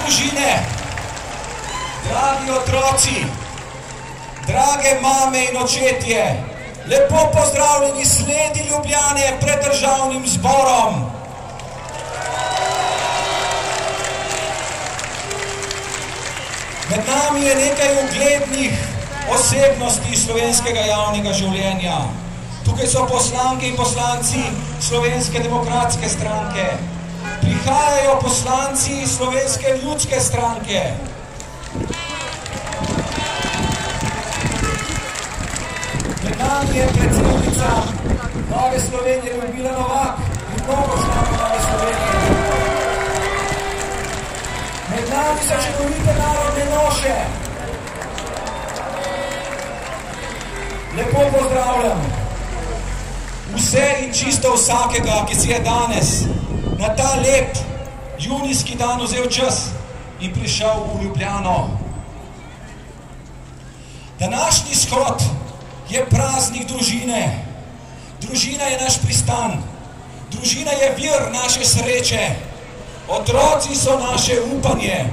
družine, dragi otroci, drage mame in očetje, lepo pozdravljeni sledi Ljubljane pred državnim zborom. Med nami je nekaj uglednih osebnosti slovenskega javnega življenja. Tukaj so poslanke in poslanci Slovenske demokratske stranke. Prihajajo poslanci Slovenske ljudske stranke. Med nami je predsednica Nove Slovenije Ljudmila Novak in mnogo članov Nove Slovenije. Med nami so čudovite narodne noše. Lepo pozdravljam vse in čisto vsakega, ki si je danes na ta lep junijski dan vzel čas in prišel v Ljubljano. Današnji shod je praznik družine. Družina je naš pristan. Družina je vir naše sreče. Otroci so naše upanje.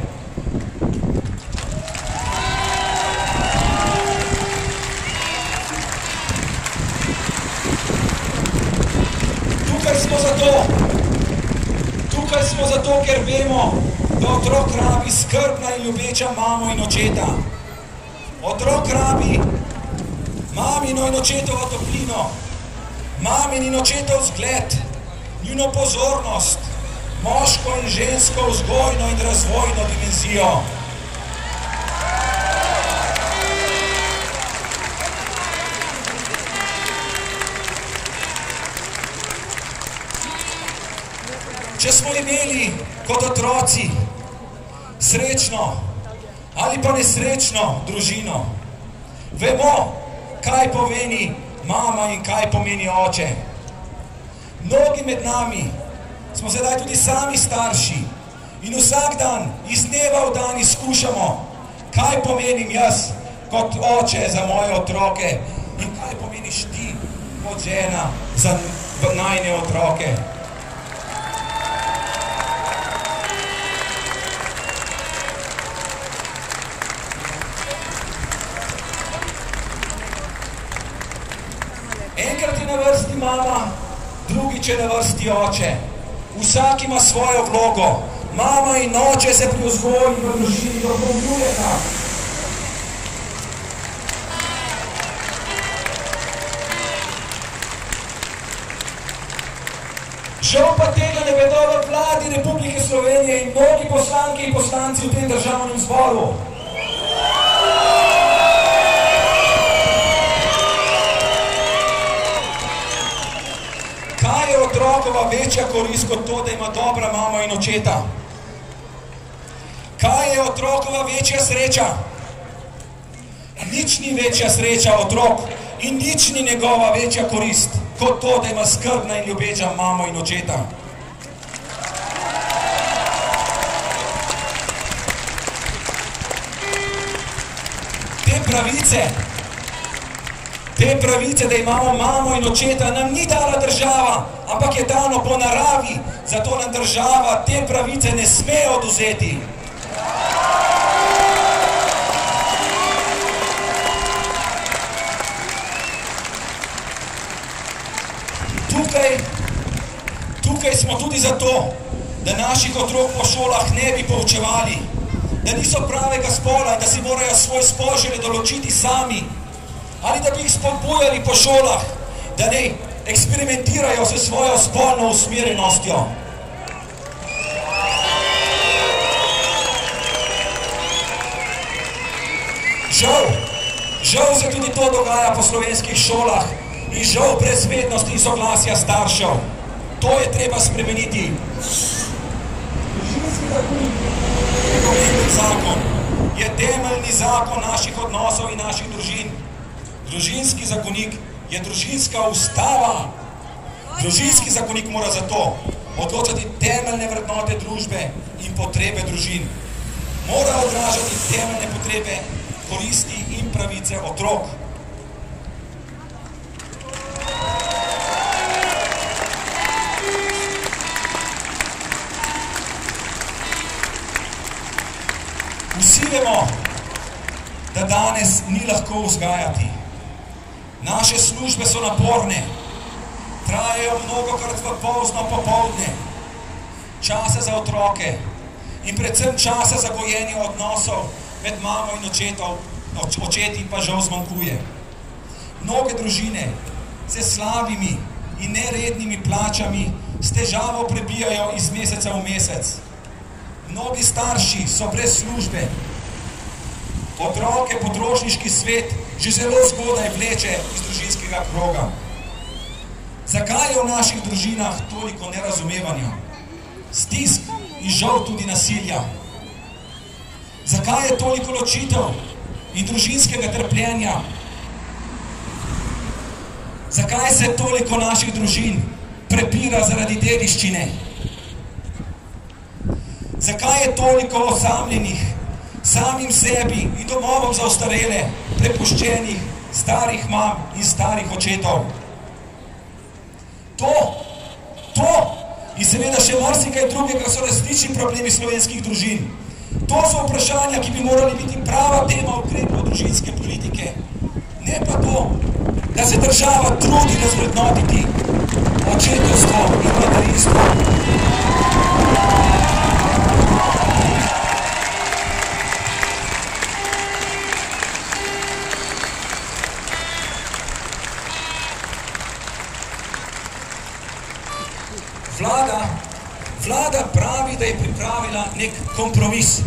Tukaj smo zato, ker vemo, da otrok rabi skrbna in ljubeča mamo in očeta. Otrok rabi mamino in očetovo toplino, mamin in očetov vzgled, njuno pozornost, moško in žensko vzgojno in razvojno dimenzijo. Če smo imeli kot otroci srečno ali pa nesrečno družino, vemo, kaj pomeni mama in kaj pomeni oče. Mnogi med nami smo sedaj tudi sami starši in vsak dan, iz dneva v dan izkušamo, kaj pomenim jaz kot oče za moje otroke in kaj pomeniš ti kot žena za najne otroke. Enkrat je na vrsti mama, drugič je na vrsti oče. Vsak ima svojo vlogo. Mama in oče se pri vzgoji in v družini dopolnjujeta. Žal pa tega ne vedo v vladi Republike Slovenije in mnogi poslanke in poslanci v tem državnem zboru. Kaj je otrokova večja korist kot to, da ima dobra mama in očeta? Kaj je otrokova večja sreča? Nič ni večja sreča otrok in nič ni njegova večja korist kot to, da ima skrbna in ljubeča mamo in očeta. Te pravice, da imamo mamo in očeta, nam ni dala država, ampak je dano po naravi, zato nam država te pravice ne sme odvzeti. Tukaj smo tudi zato, da naših otrok po šolah ne bi poučevali, da niso pravega spola in da si morajo svoj spol šele določiti sami, ali da bi jih spodbujali po šolah, da ne eksperimentirajo s svojo spolno usmerjenostjo. Žal se tudi to dogaja po slovenskih šolah in žal brez vednosti in soglasja staršev. To je treba spremeniti. Družinski zakonik je pomemben zakon, je temeljni zakon naših odnosov in naših družin. Družinski zakonik je družinska ustava. Družinski zakonik mora zato odločati temeljne vrednote družbe in potrebe družin. Mora odražati temeljne potrebe, koristi in pravice otrok. Vsi vemo, da danes ni lahko vzgajati. Naše službe so naporne, trajajo mnogokrat v pozno popoldne. Časa za otroke in predvsem časa za gojenje odnosov med mamo in očeti pa žal zmanjkuje. Mnoge družine se slabimi in nerednimi plačami s težavo prebijajo iz meseca v mesec. Mnogi starši so brez službe. Otroke potrošniški svet že zelo zgodaj vleče iz družinskega kroga. Zakaj je v naših družinah toliko nerazumevanja, stisk in žal tudi nasilja? Zakaj je toliko ločitev in družinskega trpljenja? Zakaj se toliko naših družin prepira zaradi dediščine? Zakaj je toliko osamljenih, samim sebi in domovom za ostarele, prepuščenih starih mam in starih očetov? To in seveda še marsikaj drugega so resnični problemi slovenskih družin. To so vprašanja, ki bi morali biti prava tema ukrepov družinske politike. Ne pa to, da se država trudi razvrednotiti očetovstvo in materinstvo. Vlada pravi, da je pripravila nek kompromis.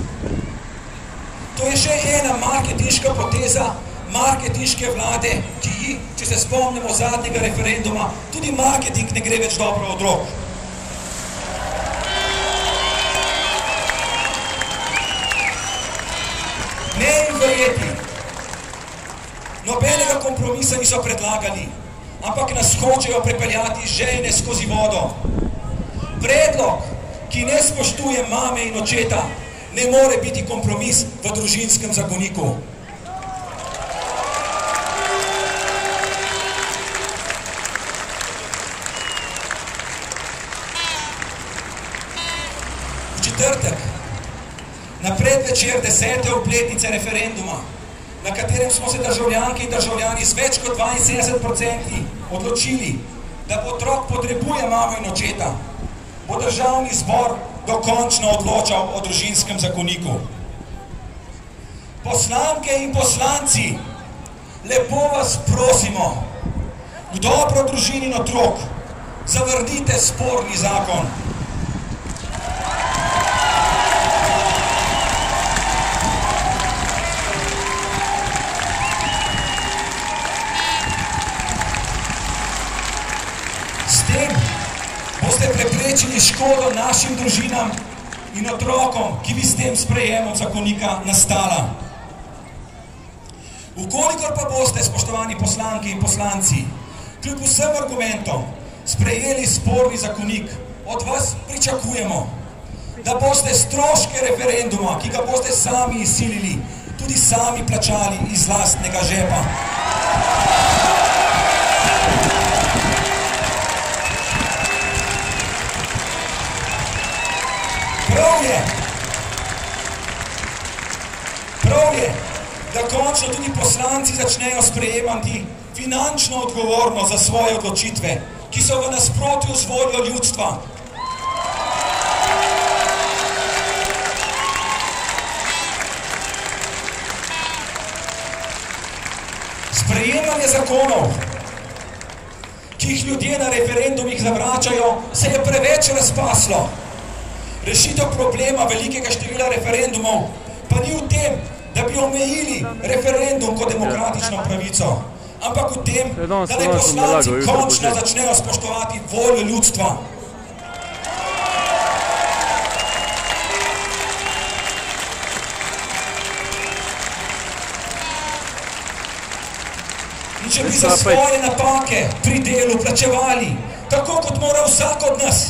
To je še ena marketinška poteza marketinške vlade, ki ji, če se spomnimo zadnjega referenduma, tudi marketing ne gre več dobro od rok. Ne jim verjeti. Nobenega kompromisa niso predlagali, ampak nas hočejo prepeljati žejne skozi vodo. Predlog, ki ne spoštuje mame in očeta, ne more biti kompromis v družinskem zakoniku. V četrtek, na predvečer 10. obletnice referenduma, na katerem smo se državljanke in državljani z več kot 72% odločili, da otrok potrebuje mamo in očeta, bo državni zbor dokončno odločal o družinskem zakoniku. Poslanke in poslanci, lepo vas prosimo, v dobro družin in otrok, zavrnite sporni zakon. S tem boste preprečili škodo našim družinam in otrokom, ki bi s tem sprejemom zakonika nastala. Vkolikor pa boste, spoštovani poslanke in poslanci, kljub vsem argumentom sprejeli sporni zakonik, od vas pričakujemo, da boste stroške referenduma, ki ga boste sami izsilili, tudi sami plačali iz lastnega žepa. Prav je, da končno tudi poslanci začnejo sprejemati finančno odgovornost za svoje odločitve, ki so v nasprotju z voljo ljudstva. Sprejemanje zakonov, ki jih ljudje na referendumih zavračajo, se je preveč razpaslo. Rešitev problema velikega števila referendumov pa ni v tem, da bi omejili referendum kot demokratično pravico, ampak v tem, da naj poslanci končno začnejo spoštovati voljo ljudstva. In če bi za svoje napake pri delu plačevali, tako kot mora vsak od nas,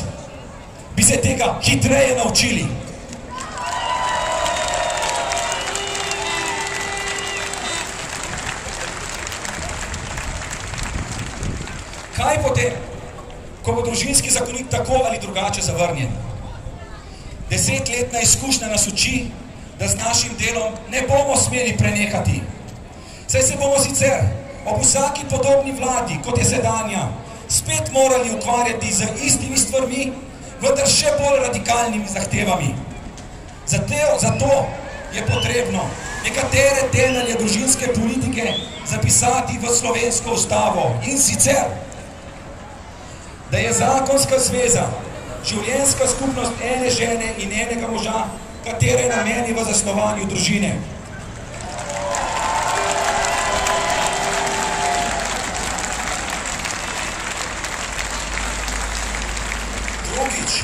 bi se tega hitreje naučili. Kaj potem, ko bo družinski zakonik tako ali drugače zavrnjen? 10-letna izkušnja nas uči, da z našim delom ne bomo smeli prenehati. Saj se bomo sicer ob vsaki podobni vladi, kot je sedanja, spet morali ukvarjati z istimi stvarmi, vendar še bolj radikalnimi zahtevami. Zato je potrebno nekatere temelje družinske politike zapisati v slovensko ustavo, in sicer, da je zakonska zveza življenjska skupnost ene žene in enega moža, katere namen je v zasnovanju družine. Drugič,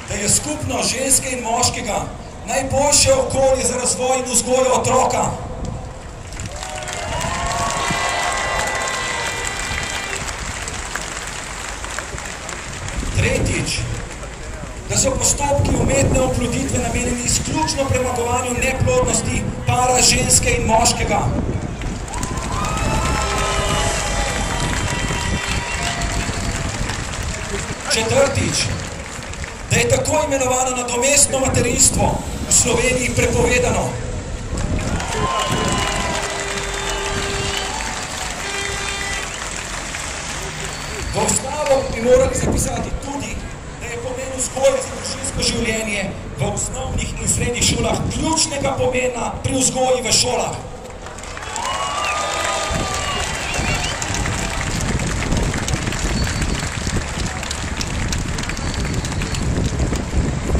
da je skupnost ženske in moškega najboljše okolje za razvoj in vzgojo otroka. Tretjič, da so postopki umetne oploditve namenjeni izključno premagovanju neplodnosti para ženske in moškega. Četrtič, da je tako imenovano nadomestno materinstvo v Sloveniji prepovedano. V ustavo bi morali zapisati tudi, da je pomen vzgoje za družinsko življenje v osnovnih in srednjih šolah ključnega pomena pri vzgoji v šolah.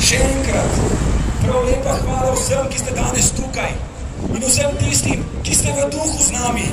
Še enkrat, prav lepa hvala vsem, ki ste danes tukaj, in vsem tistim, ki ste v duhu z nami.